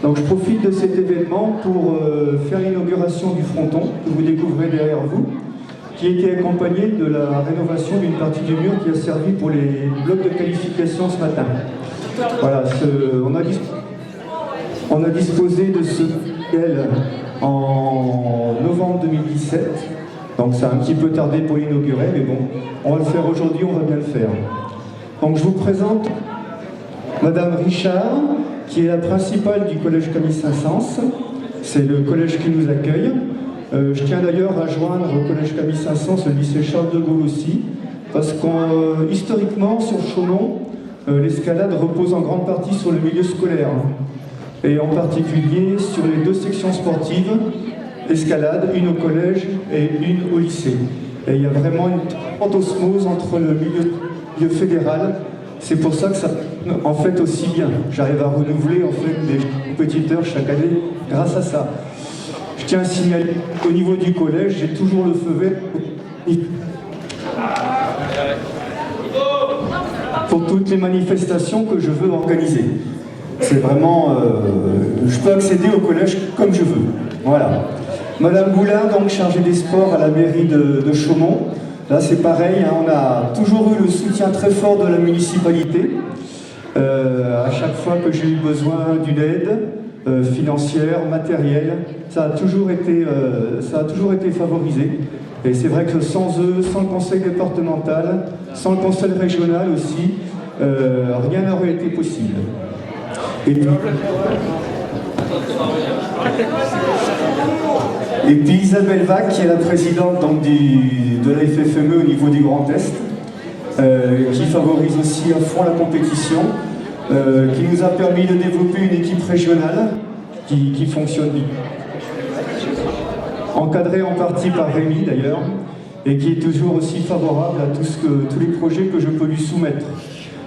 Donc je profite de cet événement pour faire l'inauguration du fronton que vous découvrez derrière vous, qui a été accompagné de la rénovation d'une partie du mur qui a servi pour les blocs de qualification ce matin. Voilà, on a disposé de ce modèle en novembre 2017, donc ça a un petit peu tardé pour l'inaugurer, mais bon, on va le faire aujourd'hui, on va bien le faire. Donc je vous présente Madame Richard, qui est la principale du collège Camille Saint-Saëns. C'est le collège qui nous accueille. Je tiens d'ailleurs à joindre au collège Camille Saint-Saëns le lycée Charles de Gaulle aussi, parce qu'historiquement, sur Chaumont, l'escalade repose en grande partie sur le milieu scolaire, et en particulier sur les deux sections sportives, escalade, une au collège et une au lycée. Et il y a vraiment une grande osmose entre le milieu fédéral. C'est pour ça que ça en fait aussi bien. J'arrive à renouveler en fait des compétiteurs chaque année grâce à ça. Je tiens à signaler qu'au niveau du collège, j'ai toujours le feu vert pour toutes les manifestations que je veux organiser. C'est vraiment... je peux accéder au collège comme je veux. Voilà. Madame Boulin, donc chargée des sports à la mairie de Chaumont. Là, c'est pareil, hein, on a toujours eu le soutien très fort de la municipalité. À chaque fois que j'ai eu besoin d'une aide financière, matérielle, ça a toujours été favorisé. Et c'est vrai que sans eux, sans le conseil départemental, sans le conseil régional aussi, rien n'aurait été possible. Et puis Isabelle Vac, qui est la présidente donc, de la FFME au niveau du Grand Est, qui favorise aussi à fond la compétition, qui nous a permis de développer une équipe régionale qui fonctionne bien. Encadrée en partie par Rémi d'ailleurs, et qui est toujours aussi favorable à tous les projets que je peux lui soumettre.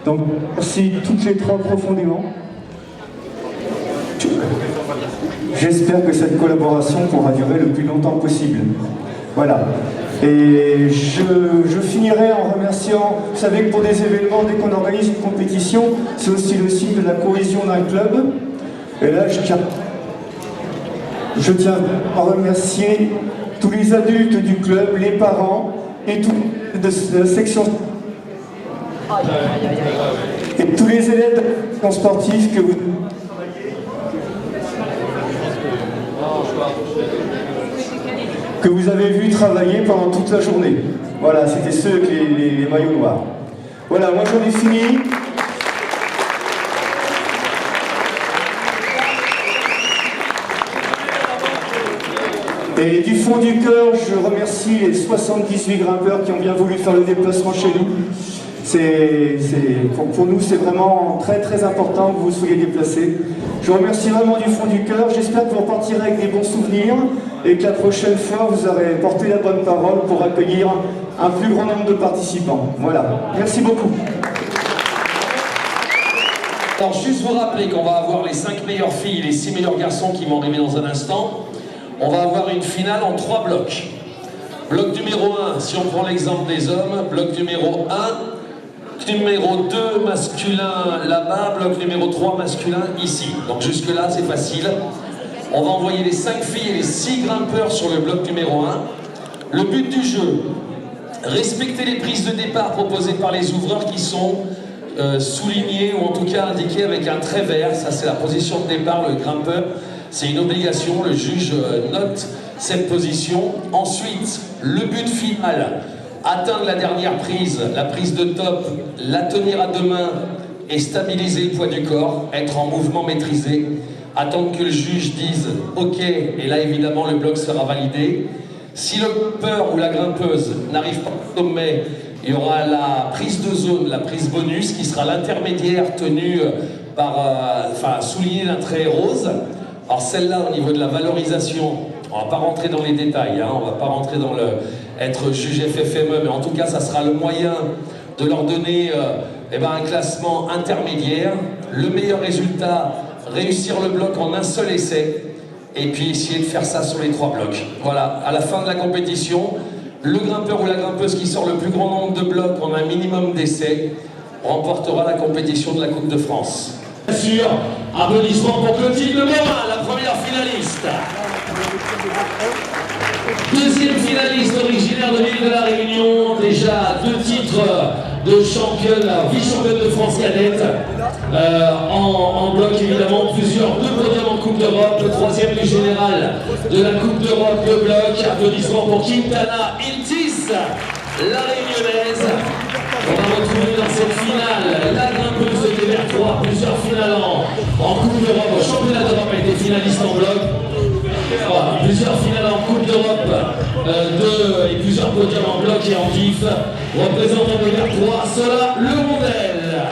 Donc merci toutes les trois profondément. J'espère que cette collaboration pourra durer le plus longtemps possible. Voilà. Et je finirai en remerciant, vous savez que pour des événements, dès qu'on organise une compétition, c'est aussi le signe de la cohésion d'un club. Et là, je tiens à remercier tous les adultes du club, les parents et toute la section et tous les élèves sportifs que vous avez vu travailler pendant toute la journée. Voilà, c'était ceux avec les maillots noirs. Voilà, moi j'en ai fini. Et du fond du cœur, je remercie les 78 grimpeurs qui ont bien voulu faire le déplacement chez nous. Pour nous, c'est vraiment très très important que vous soyez déplacés. Je vous remercie vraiment du fond du cœur. J'espère que vous repartirez avec des bons souvenirs et que la prochaine fois, vous aurez porté la bonne parole pour accueillir un plus grand nombre de participants. Voilà. Merci beaucoup. Alors, juste vous rappeler qu'on va avoir les 5 meilleures filles et les 6 meilleurs garçons qui vont arriver dans un instant. On va avoir une finale en 3 blocs. Bloc numéro 1, si on prend l'exemple des hommes, bloc numéro 1, numéro 2 masculin là-bas, bloc numéro 3 masculin ici. Donc jusque là c'est facile. On va envoyer les 5 filles et les 6 grimpeurs sur le bloc numéro 1. Le but du jeu, respecter les prises de départ proposées par les ouvreurs qui sont soulignées ou en tout cas indiquées avec un trait vert. Ça c'est la position de départ, le grimpeur. C'est une obligation, le juge note cette position. Ensuite, le but final. Atteindre la dernière prise, la prise de top, la tenir à 2 mains et stabiliser le poids du corps, être en mouvement maîtrisé, attendre que le juge dise OK, et là évidemment le bloc sera validé. Si le grimpeur ou la grimpeuse n'arrive pas au sommet, il y aura la prise de zone, la prise bonus, qui sera l'intermédiaire tenue par, soulignée d'un trait rose. Alors celle-là, au niveau de la valorisation, on ne va pas rentrer dans les détails, hein, on ne va pas rentrer dans être juge FFME, mais en tout cas, ça sera le moyen de leur donner un classement intermédiaire. Le meilleur résultat, réussir le bloc en un seul essai, et puis essayer de faire ça sur les 3 blocs. Voilà, à la fin de la compétition, le grimpeur ou la grimpeuse qui sort le plus grand nombre de blocs en un minimum d'essais remportera la compétition de la Coupe de France. Bien sûr, applaudissements pour Clotilde Lebrun. de ville de la Réunion, déjà 2 titres de championne, vice-championne de France cadette, en bloc évidemment, deux podiums en Coupe d'Europe, le 3e du général de la Coupe d'Europe de bloc. Applaudissements pour Quintana Iltis, la réunionnaise. On va retrouver dans cette finale la grimpeuse de Québec 3, plusieurs finales en Coupe d'Europe, au championnat d'Europe, a été finaliste en bloc. Voilà, plusieurs finales en Coupe d'Europe et plusieurs podiums en bloc et en vif. Représentant de Québec 3, cela le modèle.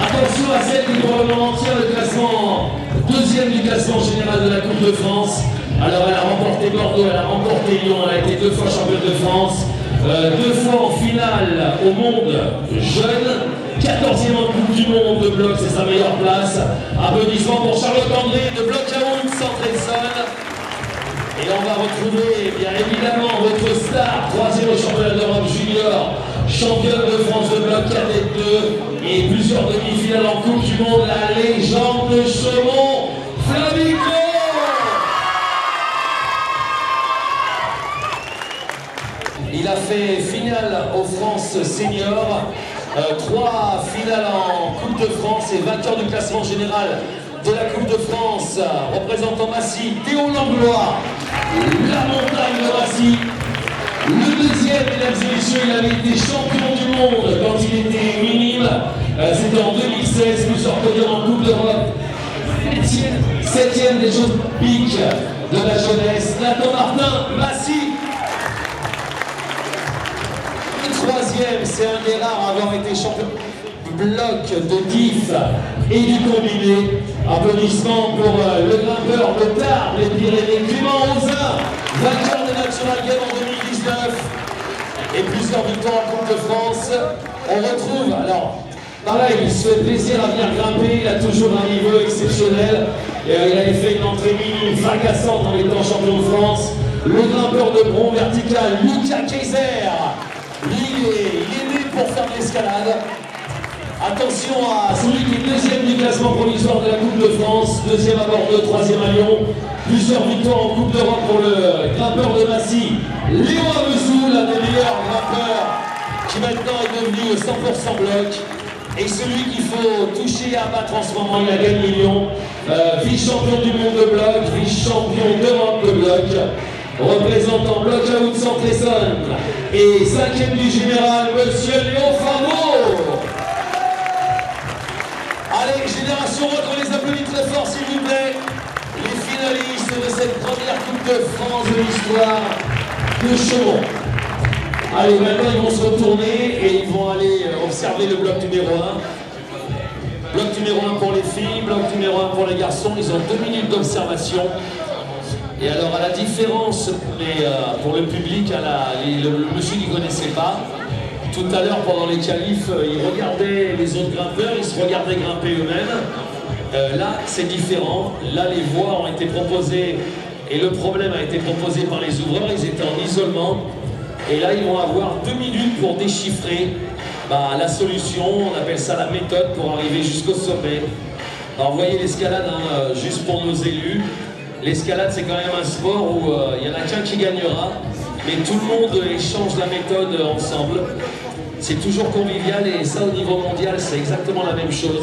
Attention à celle qui pour le moment tient le classement, 2e du classement général de la Coupe de France. Alors elle a remporté Bordeaux, elle a remporté Lyon, elle a été 2 fois championne de France. 2 fois en finale au monde jeune, 14e en Coupe du Monde de bloc, c'est sa meilleure place. Applaudissements pour Charlotte André de Bloc Yaourt, Centre-Essonne. Et on va retrouver bien évidemment votre star, 3e au championnat d'Europe junior, championne de France de bloc cadet 2 et plusieurs demi-finales en Coupe du Monde, la légende de Chaumont, Flavico. Il a fait finale aux France Senior, 3 finales en Coupe de France et vainqueur du classement général de la Coupe de France, représentant Massy, Théo Langlois, la montagne de Massy. Le 2e, mesdames et messieurs, il avait été champion du monde quand il était minime, c'était en 2016, plusieurs podiums en Coupe d'Europe. 7e des Jeux Olympiques de la jeunesse, Nathan Martin, Massy. 3e, c'est un des rares à avoir été champion bloc de diff et du combiné. Applaudissements pour le grimpeur de Tarbes, les Pyrénées, Clément Ozin, vainqueur de National Game en 2019 et plusieurs victoires en Coupe de France. On retrouve, alors, pareil, il se fait plaisir à venir grimper, il a toujours un niveau exceptionnel. Et, il avait fait une entrée minime fracassante en étant champion de France. Le grimpeur de bronze vertical, Lucas Kaiser. Il est né pour faire de l'escalade. Attention à celui qui est 2e du classement provisoire de la Coupe de France, 2e à Bordeaux, 3e à Lyon. Plusieurs victoires en Coupe d'Europe pour le grimpeur de Massy, Léo Avezou, l'un des meilleurs grimpeurs qui maintenant est devenu 100% bloc. Et celui qu'il faut toucher et abattre en ce moment, il a gagné Lyon. Vice-champion du monde de bloc, vice-champion d'Europe de bloc. Représentant Bloc Yaourt Centre-Essonne et 5e du général, monsieur Léo Famo. Allez, génération autre, on les applaudit très fort s'il vous plaît. Les finalistes de cette première Coupe de France de l'histoire de Chaumont. Allez, maintenant ils vont se retourner et ils vont aller observer le bloc numéro 1. Bloc numéro 1 pour les filles, bloc numéro 1 pour les garçons. Ils ont 2 minutes d'observation. Et alors, à la différence pour le public, le monsieur qui ne connaissait pas, tout à l'heure pendant les qualifs, ils regardaient les autres grimpeurs, ils se regardaient grimper eux-mêmes. Là, c'est différent. Là, les voies ont été proposées et le problème a été proposé par les ouvreurs. Ils étaient en isolement. Et là, ils vont avoir 2 minutes pour déchiffrer la solution. On appelle ça la méthode pour arriver jusqu'au sommet. Alors, vous voyez l'escalade, juste pour nos élus. L'escalade, c'est quand même un sport où il n'y en a qu'un qui gagnera, mais tout le monde échange la méthode ensemble. C'est toujours convivial et ça, au niveau mondial, c'est exactement la même chose.